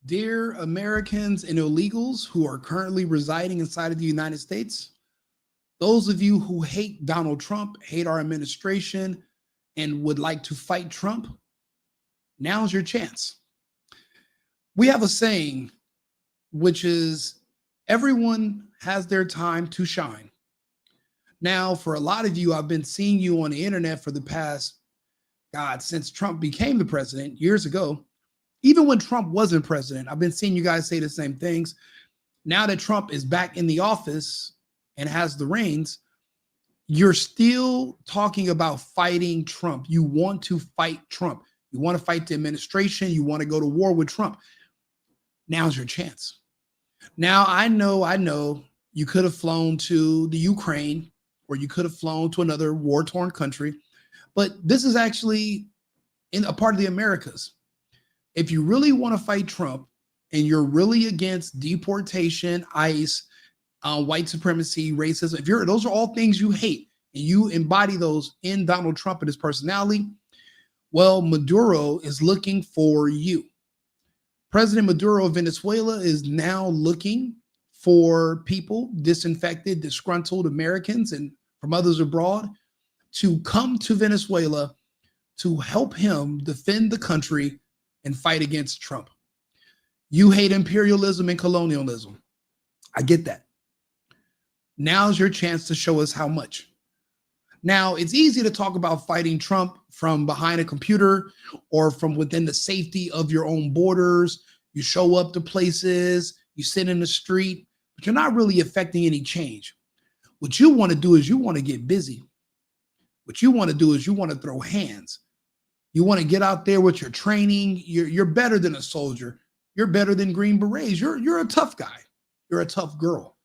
Dear Americans and illegals who are currently residing inside of the United States, those of you who hate Donald Trump, hate our administration, and would like to fight Trump, now's your chance. We have a saying, which is everyone has their time to shine. Now, for a lot of you, I've been seeing you on the internet for the past, God, since Trump became the president years ago. Even when Trump wasn't president, I've been seeing you guys say the same things. Now that Trump is back in the office and has the reins, you're still talking about fighting Trump. You want to fight Trump. You want to fight the administration. You want to go to war with Trump. Now's your chance. Now, I know you could have flown to the Ukraine or you could have flown to another war-torn country, but this is actually in a part of the Americas. If you really want to fight Trump and you're really against deportation, ICE, white supremacy, racism, those are all things you hate and you embody those in Donald Trump and his personality, well, Maduro is looking for you. President Maduro of Venezuela is now looking for people, disinfected, disgruntled Americans and from others abroad to come to Venezuela to help him defend the country and fight against Trump. You hate imperialism and colonialism. I get that. Now's your chance to show us how much. Now, it's easy to talk about fighting Trump from behind a computer or from within the safety of your own borders. You show up to places, you sit in the street, but you're not really affecting any change. What you want to do is you want to get busy. What you want to do is you want to throw hands. You want to get out there with your training. You're better than a soldier. You're better than Green Berets. You're a tough guy. You're a tough girl.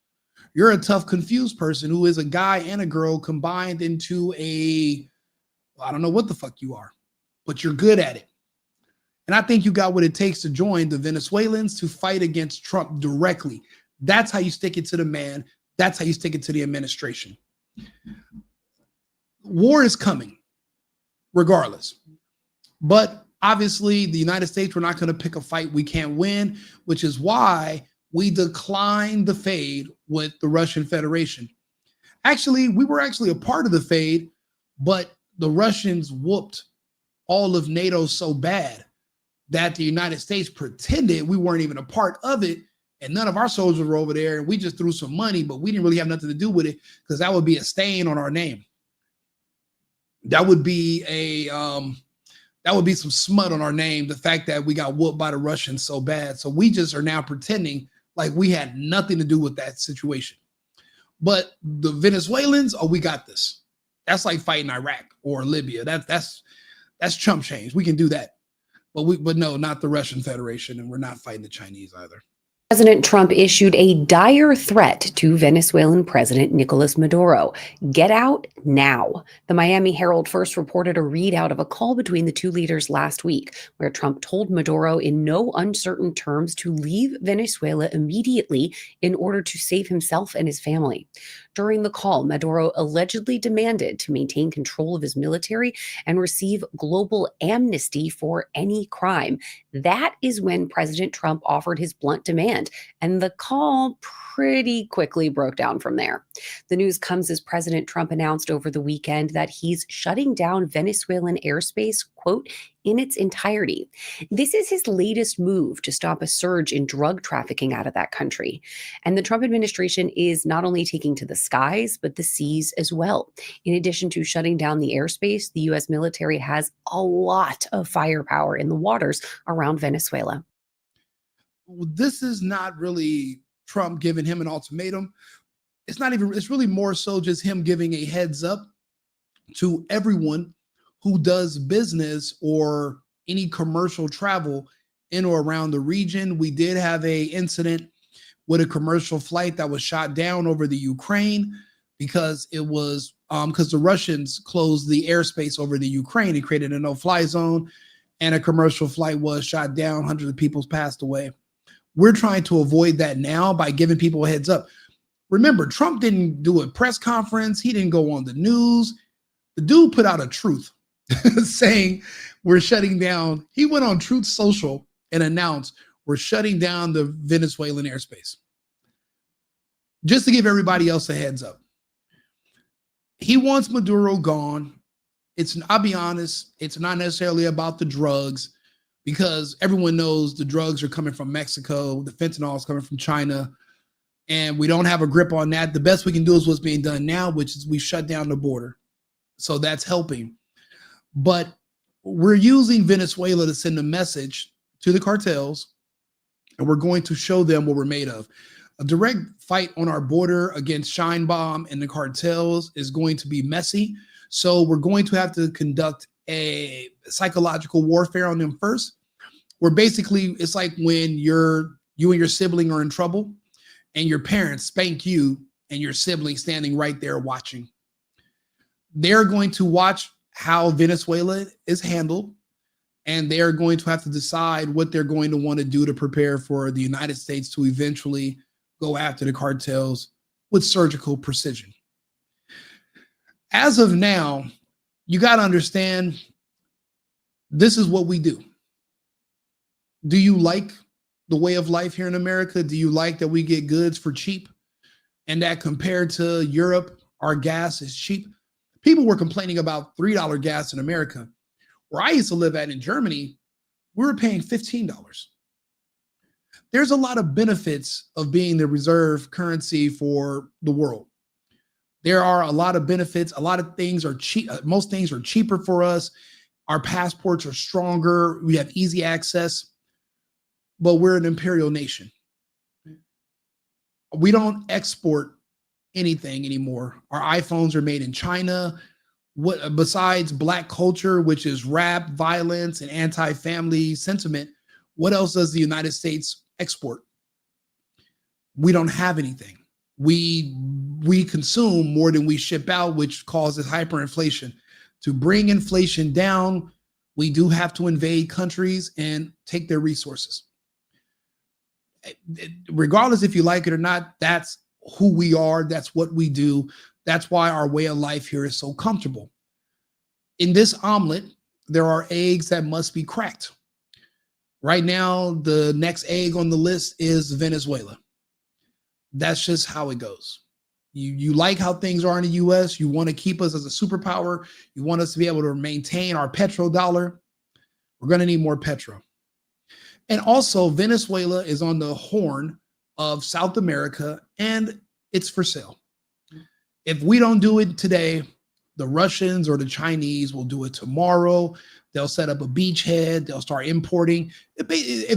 You're a tough, confused person who is a guy and a girl combined into I don't know what the fuck you are, but you're good at it. And I think you got what it takes to join the Venezuelans to fight against Trump directly. That's how you stick it to the man. That's how you stick it to the administration. War is coming, regardless. But obviously, the United States, we're not going to pick a fight we can't win, which is why we declined the fade with the Russian Federation. Actually, we were actually a part of the fade, but the Russians whooped all of NATO so bad that the United States pretended we weren't even a part of it, and none of our soldiers were over there, and we just threw some money, but we didn't really have nothing to do with it because that would be a stain on our name. That would be some smut on our name, the fact that we got whooped by the Russians so bad. So we just are now pretending like we had nothing to do with that situation. But the Venezuelans, we got this. That's like fighting Iraq or Libya. That's chump change. We can do that. But no, not the Russian Federation, and we're not fighting the Chinese either. President Trump issued a dire threat to Venezuelan President Nicolás Maduro. Get out now. The Miami Herald first reported a readout of a call between the two leaders last week, where Trump told Maduro in no uncertain terms to leave Venezuela immediately in order to save himself and his family. During the call, Maduro allegedly demanded to maintain control of his military and receive global amnesty for any crime. That is when President Trump offered his blunt demand, and the call pretty quickly broke down from there. The news comes as President Trump announced over the weekend that he's shutting down Venezuelan airspace, quote, in its entirety. This is his latest move to stop a surge in drug trafficking out of that country. And the Trump administration is not only taking to the skies, but the seas as well. In addition to shutting down the airspace, the U.S. military has a lot of firepower in the waters around Venezuela. This is not really Trump giving him an ultimatum. It's really more so just him giving a heads up to everyone who does business or any commercial travel in or around the region. We did have an incident with a commercial flight that was shot down over the Ukraine because because the Russians closed the airspace over the Ukraine and created a no-fly zone, and a commercial flight was shot down. Hundreds of people passed away. We're trying to avoid that now by giving people a heads up. Remember, Trump didn't do a press conference. He didn't go on the news. The dude put out a truth saying we're shutting down. He went on Truth Social and announced we're shutting down the Venezuelan airspace. Just to give everybody else a heads up. He wants Maduro gone. I'll be honest, it's not necessarily about the drugs, because everyone knows the drugs are coming from Mexico, the fentanyl is coming from China, and we don't have a grip on that. The best we can do is what's being done now, which is we shut down the border. So that's helping. But we're using Venezuela to send a message to the cartels, and we're going to show them what we're made of. A direct fight on our border against Scheinbaum and the cartels is going to be messy. So we're going to have to conduct a psychological warfare on them first. Where basically it's like when you and your sibling are in trouble and your parents spank you and your sibling standing right there watching. They're going to watch how Venezuela is handled, and they're going to have to decide what they're going to want to do to prepare for the United States to eventually go after the cartels with surgical precision. As of now, you got to understand, this is what we do. Do you like the way of life here in America? Do you like that we get goods for cheap, and that compared to Europe, our gas is cheap? People were complaining about $3 gas in America. Where I used to live in Germany, we were paying $15. There's a lot of benefits of being the reserve currency for the world. There are a lot of benefits. A lot of things are cheap. Most things are cheaper for us. Our passports are stronger. We have easy access, but we're an imperial nation. We don't export anything anymore. Our iPhones are made in China. What besides black culture, which is rap, violence, and anti-family sentiment, what else does the United States export? We don't have anything. We consume more than we ship out, which causes hyperinflation. To bring inflation down, we do have to invade countries and take their resources. Regardless if you like it or not, that's who we are. That's what we do. That's why our way of life here is so comfortable. In this omelet, there are eggs that must be cracked. Right now, the next egg on the list is Venezuela. That's just how it goes. You like how things are in the US. You want to keep us as a superpower. You want us to be able to maintain our petrodollar. We're going to need more petro. And also, Venezuela is on the horn of South America, and it's for sale. If we don't do it today, the Russians or the Chinese will do it tomorrow. They'll set up a beachhead. They'll start importing. If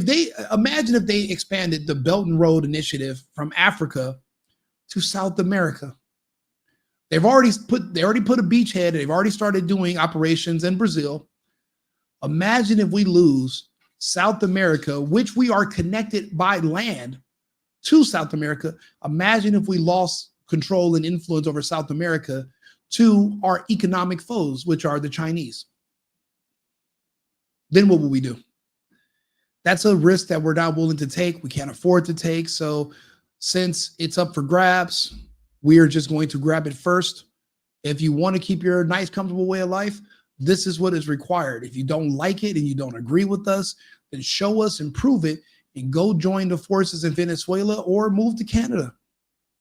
they expanded the Belt and Road Initiative from Africa to South America. They already put a beachhead. They've already started doing operations in Brazil. Imagine if we lose South America, which we are connected by land to South America. Imagine if we lost control and influence over South America to our economic foes, which are the Chinese. Then what will we do? That's a risk that we're not willing to take. We can't afford to take. So since it's up for grabs, we are just going to grab it first. If you want to keep your nice, comfortable way of life, this is what is required. If you don't like it and you don't agree with us, then show us and prove it and go join the forces in Venezuela or move to Canada.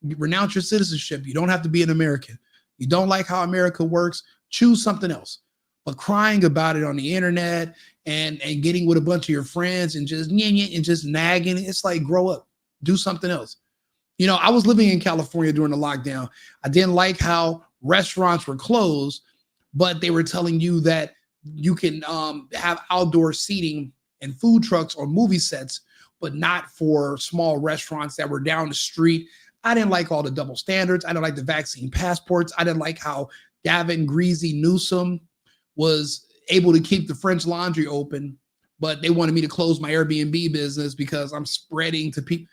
Renounce your citizenship. You don't have to be an American. You don't like how America works, choose something else. But crying about it on the internet and getting with a bunch of your friends and just nagging, it's like, grow up, do something else. You know, I was living in California during the lockdown. I didn't like how restaurants were closed, but they were telling you that you can have outdoor seating and food trucks or movie sets, but not for small restaurants that were down the street. I didn't like all the double standards. I didn't like the vaccine passports. I didn't like how Gavin Greasy Newsom was able to keep the French Laundry open, but they wanted me to close my Airbnb business because I'm spreading to people.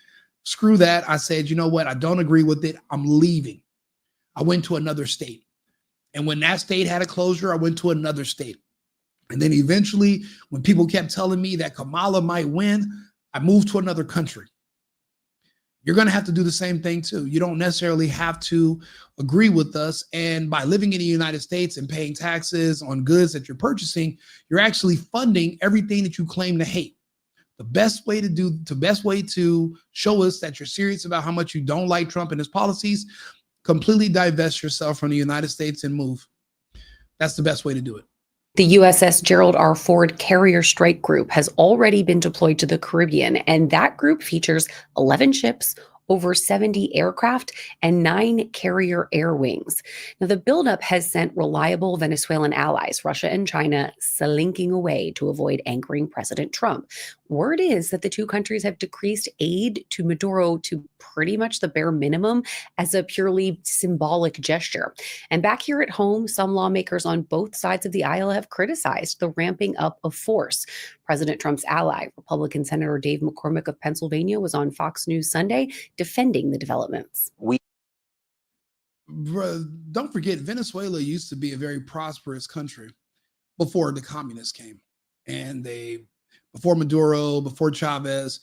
Screw that. I said, you know what? I don't agree with it. I'm leaving. I went to another state. And when that state had a closure, I went to another state. And then eventually, when people kept telling me that Kamala might win, I moved to another country. You're going to have to do the same thing too. You don't necessarily have to agree with us. And by living in the United States and paying taxes on goods that you're purchasing, you're actually funding everything that you claim to hate. The best way to show us that you're serious about how much you don't like Trump and his policies, completely divest yourself from the United States and move. That's the best way to do it. The USS Gerald R. Ford Carrier Strike Group has already been deployed to the Caribbean, and that group features 11 ships, over 70 aircraft, and 9 carrier air wings. Now, the buildup has sent reliable Venezuelan allies, Russia and China, slinking away to avoid anchoring President Trump. Word is that the two countries have decreased aid to Maduro to pretty much the bare minimum as a purely symbolic gesture. And back here at home, some lawmakers on both sides of the aisle have criticized the ramping up of force. President Trump's ally, Republican Senator Dave McCormick of Pennsylvania, was on Fox News Sunday defending the developments. Don't forget, Venezuela used to be a very prosperous country before the communists came. And before Maduro, before Chavez,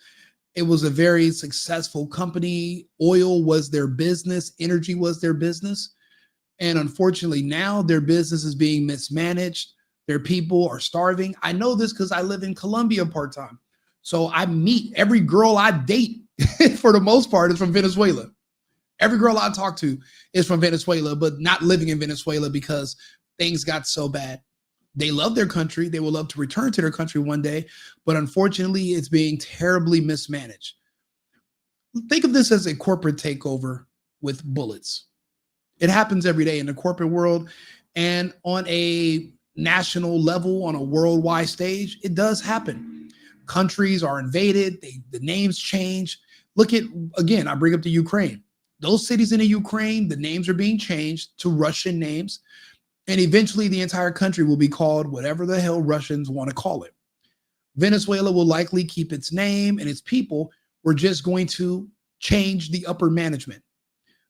it was a very successful company. Oil was their business. Energy was their business. And unfortunately, now their business is being mismanaged. Their people are starving. I know this because I live in Colombia part-time. So I meet every girl I date, for the most part, is from Venezuela. Every girl I talk to is from Venezuela, but not living in Venezuela because things got so bad. They love their country. They will love to return to their country one day, but unfortunately, it's being terribly mismanaged. Think of this as a corporate takeover with bullets. It happens every day in the corporate world, and on a national level, on a worldwide stage, it does happen. Countries are invaded. The names change. Look at, again, I bring up the Ukraine. Those cities in the Ukraine, the names are being changed to Russian names. And eventually the entire country will be called whatever the hell Russians want to call it. Venezuela will likely keep its name and its people. We're just going to change the upper management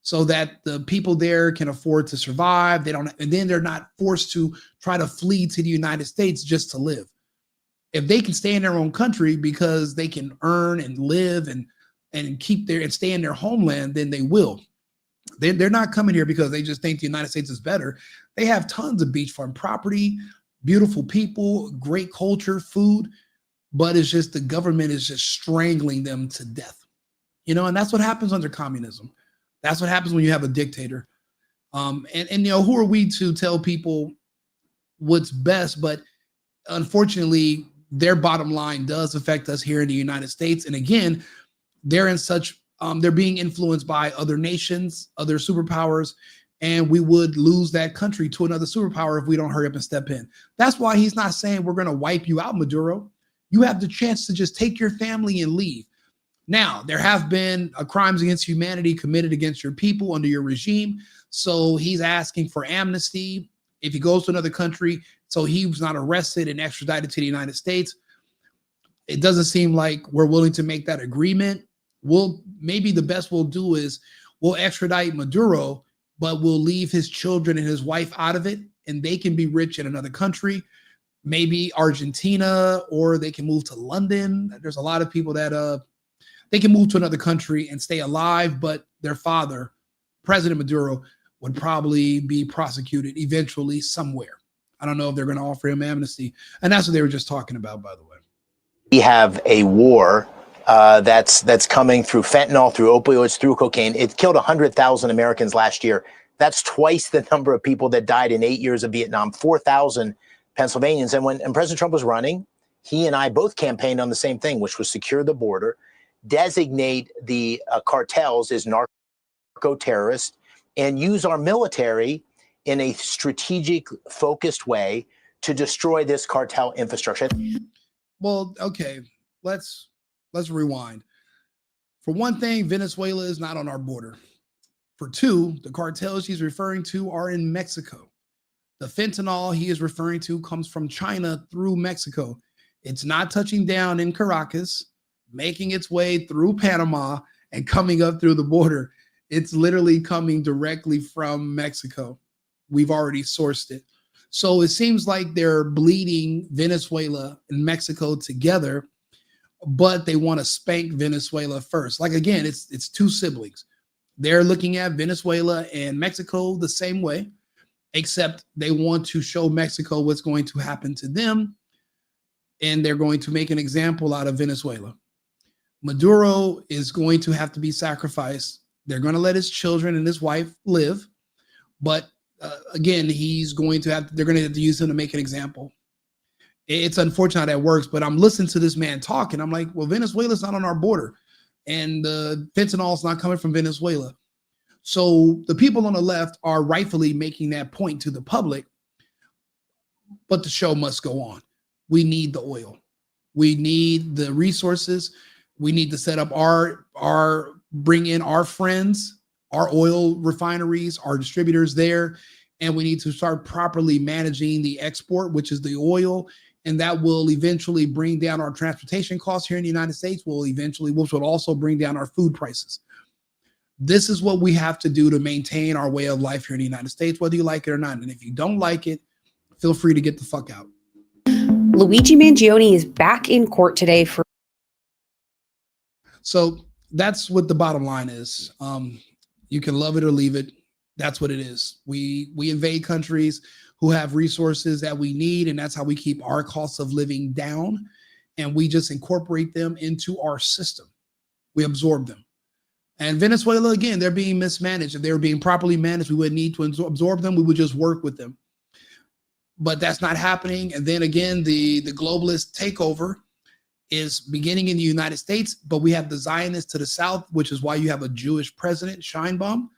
so that the people there can afford to survive. And then they're not forced to try to flee to the United States just to live. If they can stay in their own country because they can earn and live and stay in their homeland, then they will. They're not coming here because they just think the United States is better. They have tons of beachfront property, beautiful people, great culture, food, but it's just the government is just strangling them to death. And that's what happens under communism. That's what happens when you have a dictator. Who are we to tell people what's best? But unfortunately, their bottom line does affect us here in the United States. And again, they're being influenced by other nations, other superpowers, and we would lose that country to another superpower if we don't hurry up and step in. That's why he's not saying we're going to wipe you out, Maduro. You have the chance to just take your family and leave. Now, there have been crimes against humanity committed against your people under your regime. So he's asking for amnesty if he goes to another country, so he was not arrested and extradited to the United States. It doesn't seem like we're willing to make that agreement. Maybe the best we'll do is we'll extradite Maduro, but we'll leave his children and his wife out of it, and they can be rich in another country, maybe Argentina, or they can move to London. There's a lot of people that they can move to another country and stay alive, but their father, President Maduro, would probably be prosecuted eventually somewhere. I don't know if they're going to offer him amnesty. And that's what they were just talking about, by the way. We have a war that's coming through fentanyl, through opioids, through cocaine. It killed 100,000 Americans last year. That's twice the number of people that died in 8 years of Vietnam, 4,000 Pennsylvanians. And when President Trump was running, he and I both campaigned on the same thing, which was secure the border, designate the cartels as narco-terrorists, and use our military in a strategic, focused way to destroy this cartel infrastructure. Well, okay, let's rewind. For one thing, Venezuela is not on our border. For two, the cartels he's referring to are in Mexico. The fentanyl he is referring to comes from China through Mexico. It's not touching down in Caracas, making its way through Panama and coming up through the border. It's literally coming directly from Mexico. We've already sourced it. So it seems like they're bleeding Venezuela and Mexico together, but they want to spank Venezuela first. Like, again, it's two siblings. They're looking at Venezuela and Mexico the same way, except they want to show Mexico what's going to happen to them. and they're going to make an example out of Venezuela. Maduro is going to have to be sacrificed. They're going to let his children and his wife live, but again, they're going to have to use him to make an example. It's unfortunate that works, but I'm listening to this man talk, and I'm like, well, Venezuela's not on our border, and the fentanyl is not coming from Venezuela. So the people on the left are rightfully making that point to the public, but the show must go on. We need the oil. We need the resources. We need to set up bring in our friends, our oil refineries, our distributors there, and we need to start properly managing the export, which is the oil, and that will eventually bring down our transportation costs here in the United States, which will also bring down our food prices. This is what we have to do to maintain our way of life here in the United States, whether you like it or not. And if you don't like it, feel free to get the fuck out. Luigi Mangione is back in court today for. So that's what the bottom line is. You can love it or leave it. That's what it is. We invade countries who have resources that we need, and that's how we keep our costs of living down. And we just incorporate them into our system. We absorb them. And Venezuela, again, they're being mismanaged. If they were being properly managed, we wouldn't need to absorb them. We would just work with them. But that's not happening. And then again, the globalist takeover is beginning in the United States, but we have the Zionists to the south, which is why you have a Jewish president, Scheinbaum.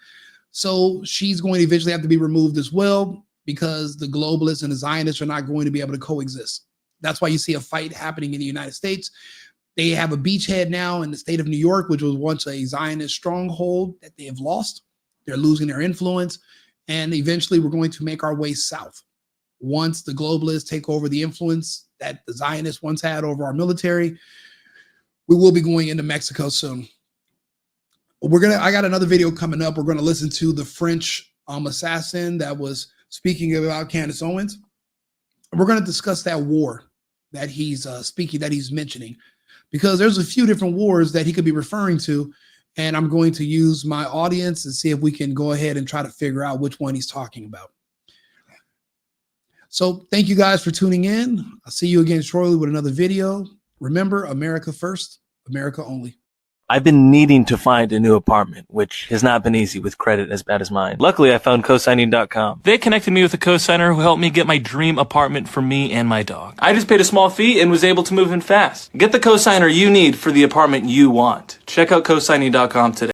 So she's going to eventually have to be removed as well, because the globalists and the Zionists are not going to be able to coexist. That's why you see a fight happening in the United States. They have a beachhead now in the state of New York, which was once a Zionist stronghold that they have lost. They're losing their influence. And eventually we're going to make our way south. Once the globalists take over the influence that the Zionists once had over our military, we will be going into Mexico soon. I got another video coming up. We're going to listen to the French assassin that was speaking about Candace Owens. We're going to discuss that war that he's mentioning, because there's a few different wars that he could be referring to. And I'm going to use my audience and see if we can go ahead and try to figure out which one he's talking about. So thank you guys for tuning in. I'll see you again shortly with another video. Remember, America first, America only. I've been needing to find a new apartment, which has not been easy with credit as bad as mine. Luckily, I found cosigning.com. They connected me with a cosigner who helped me get my dream apartment for me and my dog. I just paid a small fee and was able to move in fast. Get the cosigner you need for the apartment you want. Check out cosigning.com today.